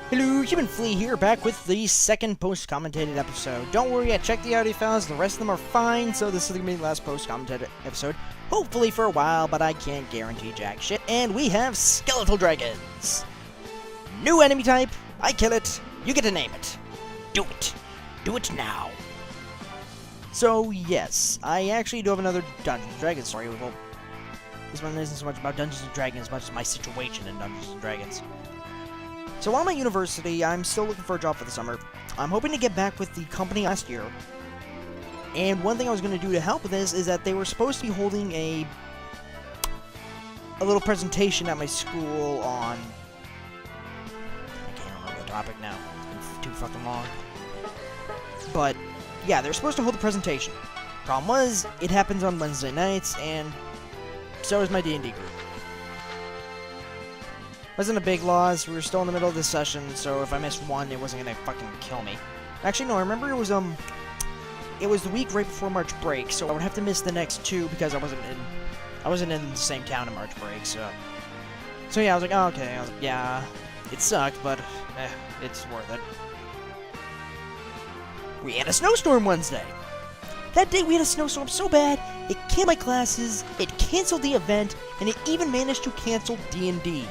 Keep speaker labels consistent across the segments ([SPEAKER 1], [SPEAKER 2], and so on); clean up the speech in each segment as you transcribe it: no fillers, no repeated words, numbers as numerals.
[SPEAKER 1] Hello, HumanFlea here, back with the second post-commentated episode. Don't worry, I checked the audio files, the rest of them are fine, so this is going to be the last post-commentated episode. Hopefully for a while, but I can't guarantee jack shit. And we have skeletal dragons. New enemy type, I kill it, you get to name it. Do it. Do it now. So, yes, I actually do have another Dungeons & Dragons story. Well, this one isn't so much about Dungeons & Dragons as much as my situation in Dungeons & Dragons. So while I'm at university, I'm still looking for a job for the summer. I'm hoping to get back with the company last year. And one thing I was going to do to help with this is that they were supposed to be holding a little presentation at my school on... I can't remember the topic now. It's been too fucking long. But, yeah, they're supposed to hold a presentation. Problem was, it happens on Wednesday nights, and so is my D&D group. Wasn't a big loss, we were still in the middle of this session, so if I missed one, it wasn't gonna fucking kill me. Actually, no, I remember it was the week right before March break, so I would have to miss the next two because I wasn't in the same town in March break, so yeah, I was like, oh, okay, yeah, it sucked, but, it's worth it. We had a snowstorm Wednesday! That day we had a snowstorm so bad, it canceled my classes, it canceled the event, and it even managed to cancel D&D.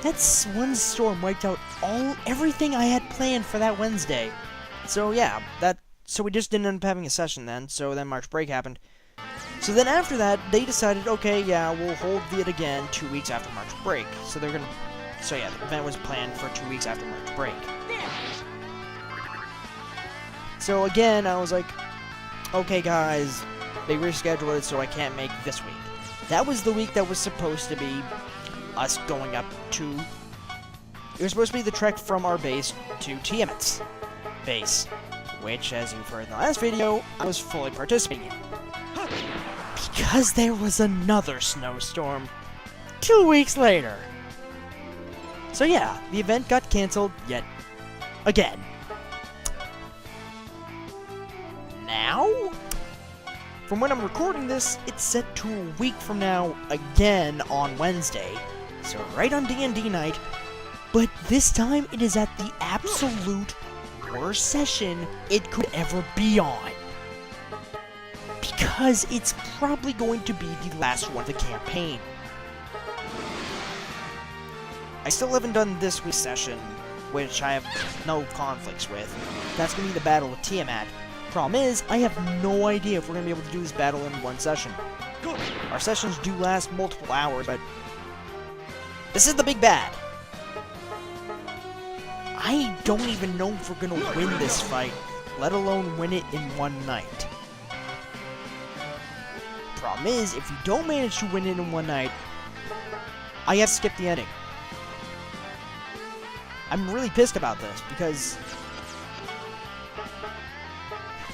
[SPEAKER 1] That one storm wiped out everything I had planned for that Wednesday. So yeah, so we just didn't end up having a session then, so then March break happened. So then after that, they decided, okay, yeah, we'll hold it again 2 weeks after March break. So yeah, the event was planned for 2 weeks after March break. So again, I was like, okay guys, they rescheduled it so I can't make this week. That was the week that was supposed to be us going up to... It was supposed to be the trek from our base to Tiamat's base, which, as you've heard in the last video, I was fully participating in. Because there was another snowstorm 2 weeks later. So yeah, the event got cancelled yet again. Now? From when I'm recording this, it's set to a week from now again on Wednesday. So right on D&D night, but this time it is at the absolute worst session it could ever be on. Because it's probably going to be the last one of the campaign. I still haven't done this week's session, which I have no conflicts with. That's going to be the battle with Tiamat. Problem is, I have no idea if we're going to be able to do this battle in one session. Our sessions do last multiple hours, but this is the big bad. I don't even know if we're going to win this fight, let alone win it in one night. Problem is, if we don't manage to win it in one night, I have to skip the ending. I'm really pissed about this, because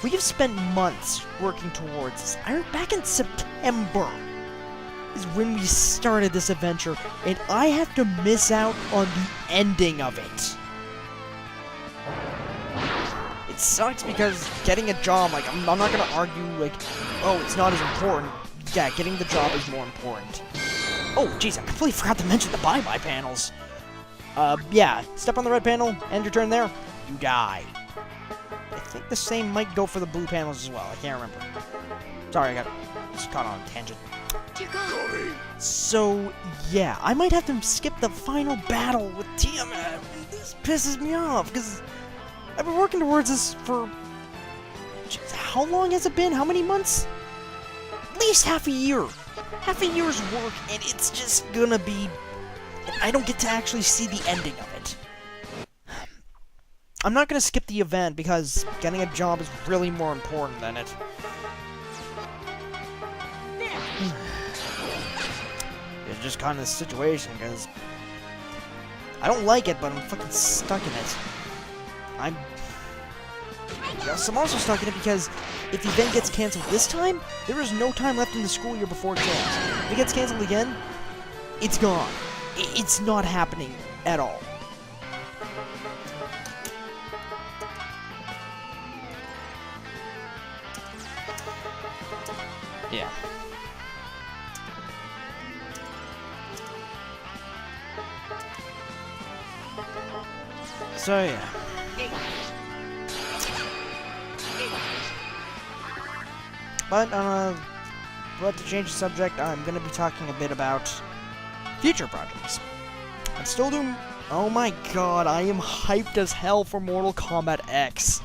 [SPEAKER 1] we have spent months working towards this. Back in September is when we started this adventure, and I have to miss out on the ending of it. It sucks because getting a job, like, I'm not gonna argue, like, oh, it's not as important. Yeah, getting the job is more important. Oh, jeez, I completely forgot to mention the bye-bye panels. Yeah, step on the red panel, end your turn there, you die. I think the same might go for the blue panels as well. I can't remember. Sorry, I got just caught on a tangent. So, yeah, I might have to skip the final battle with Tiamat, and this pisses me off, because I've been working towards this for... Jeez, how long has it been? How many months? At least half a year. Half a year's work, and it's just gonna be... I don't get to actually see the ending of it. I'm not going to skip the event because getting a job is really more important than it. It's just kind of the situation because I don't like it, but I'm fucking stuck in it. I'm also stuck in it because if the event gets cancelled this time, there is no time left in the school year before exams. If it gets cancelled again, it's gone. It's not happening at all. Yeah. So yeah. But to change the subject, I'm going to be talking a bit about future projects. I'm still doing... Oh my god, I am hyped as hell for Mortal Kombat X.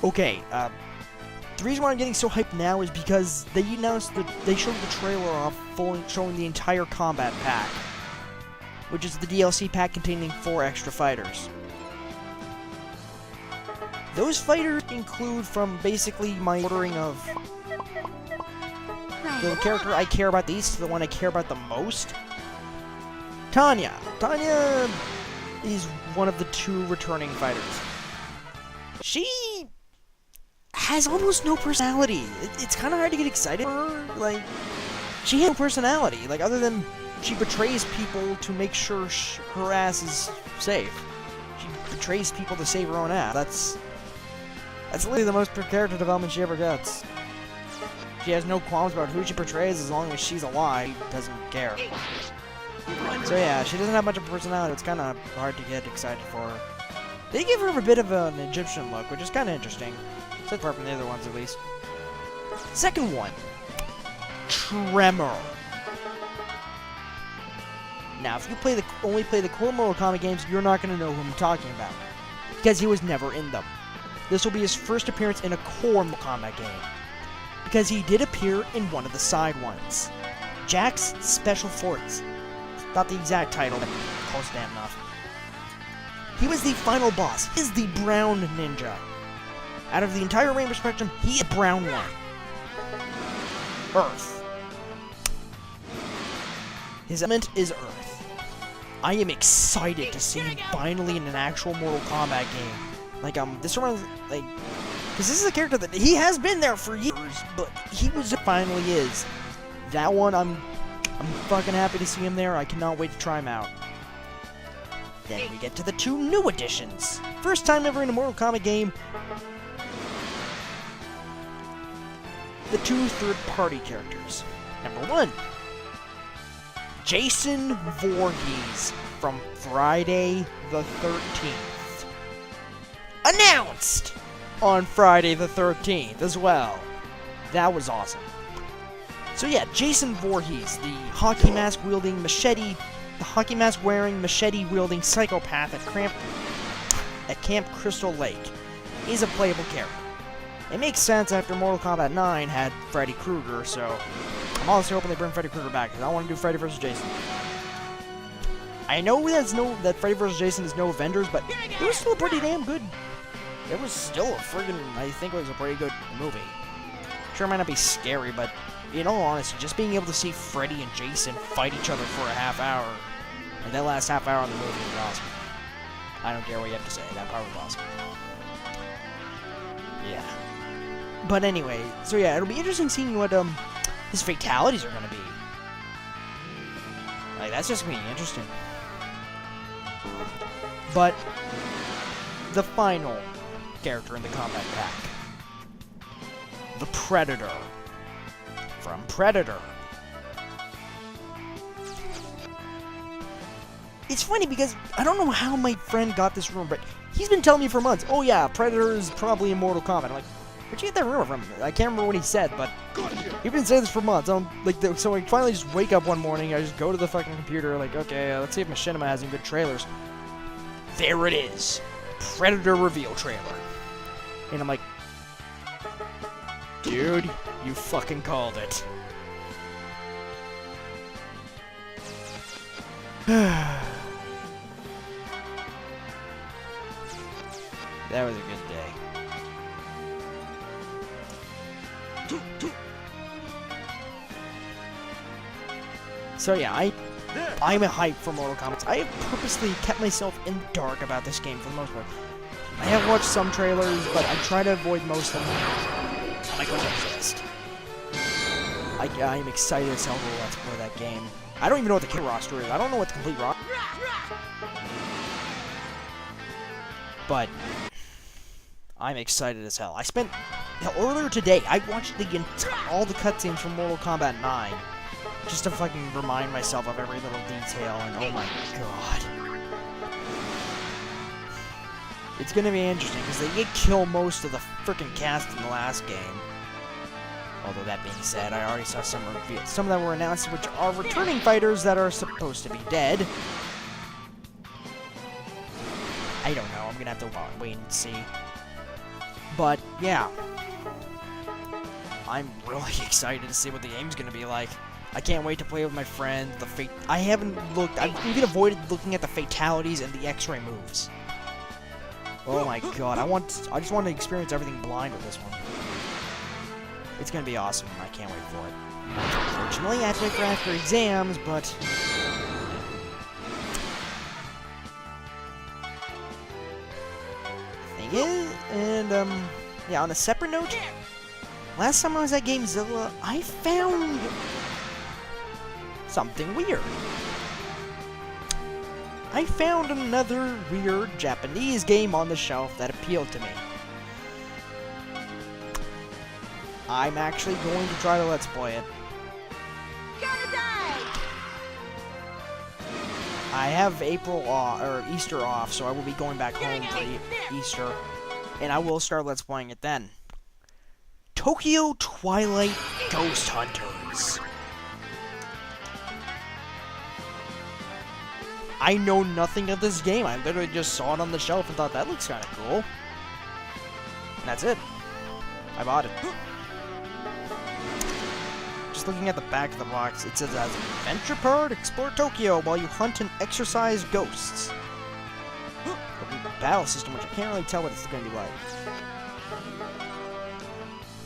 [SPEAKER 1] Okay, the reason why I'm getting so hyped now is because they announced that they showed the trailer off showing the entire combat pack, which is the DLC pack containing 4 extra fighters. Those fighters include from basically my ordering of the character I care about least to the one I care about the most. Tanya. Tanya is one of the 2 returning fighters. She has almost no personality. It's kind of hard to get excited for her. Like, she has no personality. Like, other than she betrays people to make sure her ass is safe. She betrays people to save her own ass. That's literally the most character development she ever gets. She has no qualms about who she portrays as long as she's alive. She doesn't care. So yeah, she doesn't have much of a personality. It's kind of hard to get excited for her. They give her a bit of an Egyptian look, which is kind of interesting. So apart from the other ones, at least. Second one. Tremor. Now, if you only play the core Mortal Kombat games, you're not going to know who I'm talking about. Because he was never in them. This will be his first appearance in a core Mortal Kombat game. Because he did appear in one of the side ones. Jack's Special Force. Not the exact title, but close damn enough. He was the final boss. He is the brown ninja. Out of the entire Rainbow Spectrum, he is brown one. Earth. His element is Earth. I am excited to see him finally in an actual Mortal Kombat game. Like, this reminds, like, because this is a character that he has been there for years, but he finally is. That one, I'm fucking happy to see him there. I cannot wait to try him out. Then we get to the 2 new additions. First time ever in a Mortal Kombat game. The 2 third-party characters. Number 1. Jason Voorhees from Friday the 13th. Announced on Friday the 13th as well. That was awesome. So yeah, Jason Voorhees, the hockey mask wielding machete, the hockey mask wearing machete wielding psychopath at Camp Crystal Lake, is a playable character. It makes sense after Mortal Kombat 9 had Freddy Krueger, so I'm honestly hoping they bring Freddy Krueger back, because I want to do Freddy vs. Jason. I know that Freddy vs. Jason is no Avengers, but it was still pretty damn good. It was still a friggin', I think it was a pretty good movie. Sure, it might not be scary, but in all honesty, just being able to see Freddy and Jason fight each other for a half hour, and that last half hour of the movie was awesome. I don't care what you have to say, that part was awesome. Yeah. But anyway, so yeah, it'll be interesting seeing what his fatalities are gonna be. Like, that's just gonna be interesting. But the final character in the combat pack, the Predator from Predator. It's funny because I don't know how my friend got this rumor, but he's been telling me for months, oh yeah, Predator is probably in Mortal Kombat. I'm like, where'd you get that rumor from? I can't remember what he said, but he's been saying this for months. So I finally just wake up one morning, I just go to the fucking computer, like, okay, let's see if Machinima has any good trailers. There it is. Predator reveal trailer. And I'm like, dude, you fucking called it. That was a good day. So yeah, I'm a hype for Mortal Kombat. I have purposely kept myself in the dark about this game for the most part. I have watched some trailers, but I try to avoid most of them. I don't exist. I am excited as hell to let's play that game. I don't even know what the kit roster is. I don't know what the complete roster is. But I'm excited as hell. Earlier today, I watched all the cutscenes from Mortal Kombat 9 just to fucking remind myself of every little detail, and oh my god. It's gonna be interesting, because they did kill most of the frickin' cast in the last game. Although that being said, I already saw some of them were announced, which are returning fighters that are supposed to be dead. I don't know, I'm gonna have to wait and see. But, yeah. I'm really excited to see what the game's gonna be like. I can't wait to play with my friend. I haven't looked. I've even avoided looking at the fatalities and the X-ray moves. Oh my god! I just want to experience everything blind with this one. It's gonna be awesome. I can't wait for it. Unfortunately, I have to wait for after exams, but thing is, and yeah. On a separate note, last time I was at GameZilla, I found something weird. I found another weird Japanese game on the shelf that appealed to me. I'm actually going to try to let's play it.
[SPEAKER 2] Gonna die!
[SPEAKER 1] I have April off, or Easter off, so I will be going back home for Easter, and I will start let's playing it then. Tokyo Twilight Ghost Hunters. I know nothing of this game. I literally just saw it on the shelf and thought that looks kind of cool. And that's it. I bought it. Just looking at the back of the box, it says as an adventure part, explore Tokyo while you hunt and exorcise ghosts. Battle system, which I can't really tell what it's going to be like.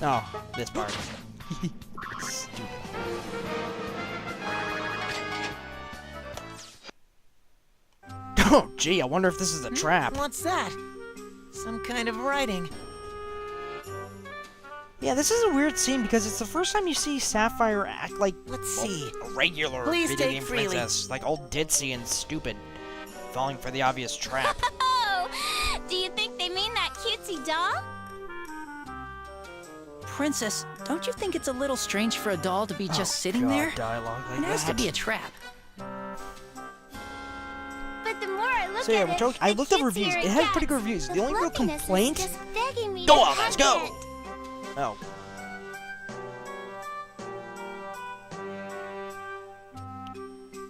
[SPEAKER 1] Oh, this part. Stupid. Oh, gee, I wonder if this is a trap.
[SPEAKER 2] What's that? Some kind of writing.
[SPEAKER 1] Yeah, this is a weird scene because it's the first time you see Sapphire act like a regular
[SPEAKER 2] Please
[SPEAKER 1] video
[SPEAKER 2] take
[SPEAKER 1] game
[SPEAKER 2] freely.
[SPEAKER 1] princess, like all ditzy and stupid, falling for the obvious trap.
[SPEAKER 3] Oh, do you think they mean that cutesy doll?
[SPEAKER 4] Princess, don't you think it's a little strange for a doll to be just sitting there?
[SPEAKER 1] Dialogue like
[SPEAKER 4] It has
[SPEAKER 1] that.
[SPEAKER 4] to be a trap.
[SPEAKER 3] But the more I look
[SPEAKER 1] So yeah,
[SPEAKER 3] at it,
[SPEAKER 1] I
[SPEAKER 3] the
[SPEAKER 1] looked up
[SPEAKER 3] cutesier
[SPEAKER 1] reviews. It
[SPEAKER 3] it
[SPEAKER 1] had pretty
[SPEAKER 3] gets.
[SPEAKER 1] good reviews. The only real
[SPEAKER 3] fluffiness is
[SPEAKER 1] complaint.
[SPEAKER 3] just begging me
[SPEAKER 1] Go
[SPEAKER 3] to
[SPEAKER 1] on, let's go.
[SPEAKER 3] hunt it.
[SPEAKER 1] Oh.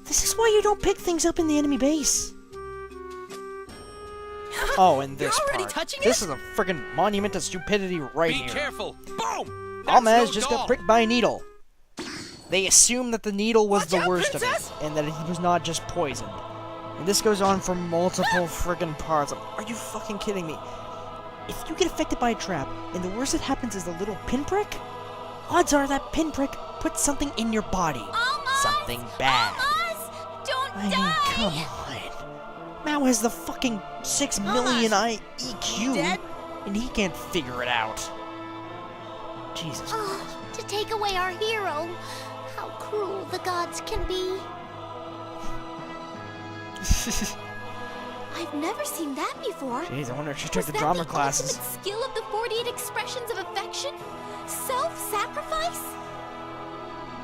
[SPEAKER 1] This is why you don't pick things up in the enemy base. Oh, and this
[SPEAKER 4] You're already
[SPEAKER 1] part.
[SPEAKER 4] touching
[SPEAKER 1] This
[SPEAKER 4] it?
[SPEAKER 1] is a friggin' monument to stupidity right
[SPEAKER 5] Be
[SPEAKER 1] here.
[SPEAKER 5] careful! Boom!
[SPEAKER 1] Almaz
[SPEAKER 5] no
[SPEAKER 1] just
[SPEAKER 5] doll.
[SPEAKER 1] got pricked by a needle. They assumed that the needle was
[SPEAKER 4] Watch
[SPEAKER 1] the
[SPEAKER 4] out,
[SPEAKER 1] worst
[SPEAKER 4] princess!
[SPEAKER 1] of it, and that he was not just poisoned. And this goes on for multiple friggin' parts. Are you fucking kidding me? If you get affected by a trap, and the worst that happens is the little pinprick, odds are that pinprick puts something in your body.
[SPEAKER 3] Almost!
[SPEAKER 1] Something bad.
[SPEAKER 3] Almost! Don't
[SPEAKER 1] I
[SPEAKER 3] die!
[SPEAKER 1] mean, come on. Mao has the fucking 6 million IEQ,
[SPEAKER 2] Dead?
[SPEAKER 1] and he can't figure it out. Jesus Christ.
[SPEAKER 3] Oh, to take away our hero. How cruel the gods can be. I've never seen that before.
[SPEAKER 1] Jeez, I wonder if she took
[SPEAKER 3] Was
[SPEAKER 1] the
[SPEAKER 3] that
[SPEAKER 1] drama
[SPEAKER 3] the
[SPEAKER 1] classes.
[SPEAKER 3] ultimate skill of the 48 expressions of affection? Self-sacrifice?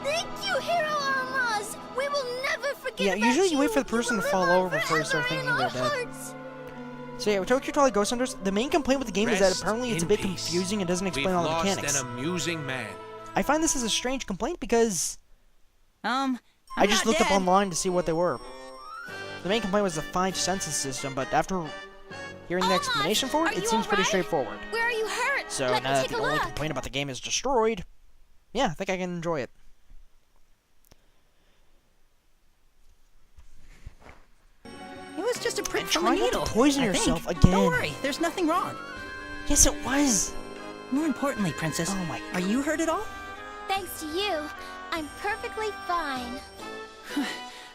[SPEAKER 3] Thank you, Hero Almaz. We will never forget
[SPEAKER 1] Yeah,
[SPEAKER 3] about
[SPEAKER 1] usually you
[SPEAKER 3] you.
[SPEAKER 1] wait for the person to
[SPEAKER 3] will
[SPEAKER 1] fall
[SPEAKER 3] live
[SPEAKER 1] over
[SPEAKER 3] on
[SPEAKER 1] before you start
[SPEAKER 3] forever
[SPEAKER 1] thinking
[SPEAKER 3] in
[SPEAKER 1] they're
[SPEAKER 3] our
[SPEAKER 1] dead.
[SPEAKER 3] hearts.
[SPEAKER 1] So yeah, with Tokyo Twilight Ghost Hunters, the main complaint with the game is that
[SPEAKER 5] Rest
[SPEAKER 1] apparently it's a
[SPEAKER 5] in
[SPEAKER 1] bit
[SPEAKER 5] peace.
[SPEAKER 1] confusing and doesn't explain
[SPEAKER 5] We've
[SPEAKER 1] all the
[SPEAKER 5] lost
[SPEAKER 1] mechanics.
[SPEAKER 5] an amusing man.
[SPEAKER 1] I find this is a strange complaint because
[SPEAKER 4] I
[SPEAKER 1] I just looked up online to see what they were. The main complaint was the 5 senses system, but after hearing the
[SPEAKER 3] Almaz,
[SPEAKER 1] explanation for
[SPEAKER 3] are
[SPEAKER 1] it, it
[SPEAKER 3] you
[SPEAKER 1] seems pretty
[SPEAKER 3] alright?
[SPEAKER 1] straightforward.
[SPEAKER 3] Where are you hurt?
[SPEAKER 1] So
[SPEAKER 3] Let
[SPEAKER 1] now
[SPEAKER 3] me
[SPEAKER 1] that
[SPEAKER 3] take
[SPEAKER 1] the
[SPEAKER 3] a
[SPEAKER 1] only
[SPEAKER 3] look.
[SPEAKER 1] complaint about the game is destroyed, yeah, I think I can enjoy it.
[SPEAKER 4] It was just a prick from
[SPEAKER 1] try
[SPEAKER 4] a
[SPEAKER 1] not to
[SPEAKER 4] needle.
[SPEAKER 1] poison
[SPEAKER 4] I
[SPEAKER 1] yourself
[SPEAKER 4] think.
[SPEAKER 1] again.
[SPEAKER 4] Don't worry, there's nothing wrong.
[SPEAKER 1] Yes, it was.
[SPEAKER 4] More importantly, Princess,
[SPEAKER 1] Oh my
[SPEAKER 4] are you hurt at all?
[SPEAKER 3] Thanks to you, I'm perfectly fine.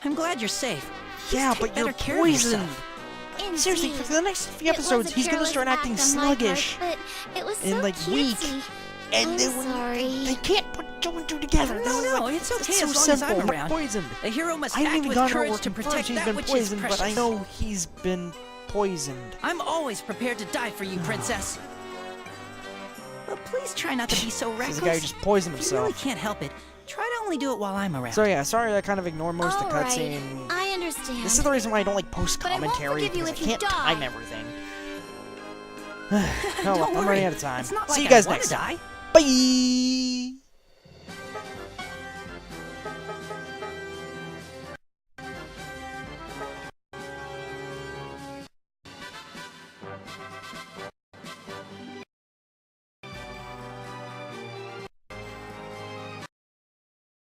[SPEAKER 4] I'm glad you're safe.
[SPEAKER 1] Yeah,
[SPEAKER 4] Just take
[SPEAKER 1] but you're
[SPEAKER 4] better care of
[SPEAKER 1] poisoned.
[SPEAKER 4] yourself.
[SPEAKER 3] Indeed.
[SPEAKER 1] Seriously, for the next few
[SPEAKER 3] It was
[SPEAKER 1] episodes,
[SPEAKER 3] a
[SPEAKER 1] he's gonna
[SPEAKER 3] careless
[SPEAKER 1] start acting
[SPEAKER 3] act on my part,
[SPEAKER 1] sluggish
[SPEAKER 3] but it was
[SPEAKER 1] and
[SPEAKER 3] so
[SPEAKER 1] like weak.
[SPEAKER 3] cutesy.
[SPEAKER 1] And
[SPEAKER 3] I'm
[SPEAKER 1] then when
[SPEAKER 3] sorry.
[SPEAKER 1] they can't put two and two together. This is
[SPEAKER 4] No,
[SPEAKER 1] like,
[SPEAKER 4] it's okay
[SPEAKER 1] so
[SPEAKER 4] as long as
[SPEAKER 1] simple.
[SPEAKER 4] I'm
[SPEAKER 1] Not
[SPEAKER 4] around.
[SPEAKER 1] poisoned.
[SPEAKER 4] A hero must
[SPEAKER 1] I haven't
[SPEAKER 4] act
[SPEAKER 1] even
[SPEAKER 4] with
[SPEAKER 1] gone over
[SPEAKER 4] courage to
[SPEAKER 1] confirmed
[SPEAKER 4] protect
[SPEAKER 1] he's
[SPEAKER 4] that
[SPEAKER 1] been
[SPEAKER 4] which is
[SPEAKER 1] poisoned,
[SPEAKER 4] precious.
[SPEAKER 1] but I know he's been poisoned.
[SPEAKER 4] I'm always prepared to die for you, Princess. But please try not to be so
[SPEAKER 1] This
[SPEAKER 4] reckless.
[SPEAKER 1] is the guy who just poisoned
[SPEAKER 4] If you really
[SPEAKER 1] himself.
[SPEAKER 4] can't help it, try to only do it while I'm around.
[SPEAKER 1] So yeah, sorry I kind of ignored most of the
[SPEAKER 3] All right,
[SPEAKER 1] cutscene.
[SPEAKER 3] I understand.
[SPEAKER 1] This is the reason why I don't like post
[SPEAKER 3] But I won't
[SPEAKER 1] commentary
[SPEAKER 3] forgive you
[SPEAKER 1] because I
[SPEAKER 3] if you
[SPEAKER 1] can't
[SPEAKER 3] die.
[SPEAKER 1] time everything. Oh, well,
[SPEAKER 4] Don't
[SPEAKER 1] I'm
[SPEAKER 4] worry.
[SPEAKER 1] running out of time.
[SPEAKER 4] It's not
[SPEAKER 1] See
[SPEAKER 4] like
[SPEAKER 1] you guys
[SPEAKER 4] I wanna
[SPEAKER 1] next time.
[SPEAKER 4] die.
[SPEAKER 1] Bye!